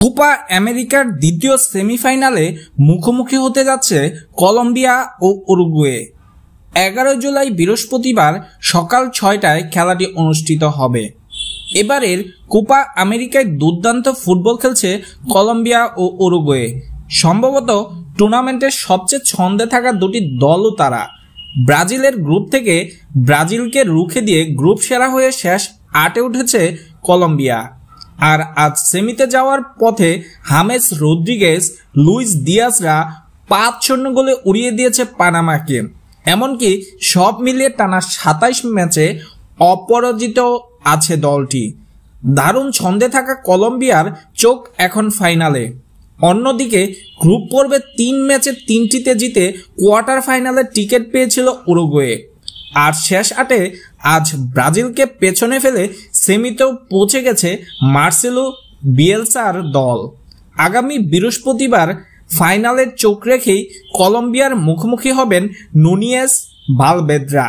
Copa আমেরিকার দ্বিতীয় সেমিফাইনালে মুখোমুখি হতে যাচ্ছে কলম্বিয়া ও উরুগুয়ে। 11 জুলাই বৃহস্পতিবার সকাল 6টায় খেলাটি অনুষ্ঠিত হবে। এবারের কোপা আমেরিকায় দুর্দান্ত ফুটবল খেলছে কলম্বিয়া ও উরুগুয়ে। সম্ভবত টুর্নামেন্টের সবচেয়ে ছন্দে থাকা দুটি দলও তারা। ব্রাজিলের গ্রুপ থেকে ব্রাজিলকে রুখে দিয়ে গ্রুপ সেরা হয়ে শেষ 8-এ উঠেছে কলম্বিয়া। আর আজ সেমিতে যাওয়ার পথে হামেস রদ্রিগেজ, লুইস দিয়াজরা 5-0 গোলে উড়িয়ে দিয়েছে পানামাকে। এমনকি সব মিলিয়ে টানা 27 ম্যাচে অপরাজিত আছে দলটি। দারুণ ছন্দে থাকা কলম্বিয়ার চোখ এখন ফাইনালে। অন্যদিকে গ্রুপ পর্বে 3 ম্যাচে 3টিতে জিতে কোয়ার্টার ফাইনালে টিকিট পেয়েছিল উরুগুয়ে। আর শেষ 8-এ আজ ব্রাজিলকে পেছনে ফেলে সেমিতেও পৌঁছে গেছে মার্সেলো বিয়েলসার দল। আগামী বৃহস্পতিবার ফাইনালের চোখ রেখেই কলম্বিয়ার মুখোমুখি হবেন নুনিয়েজ ভালভের্দেরা।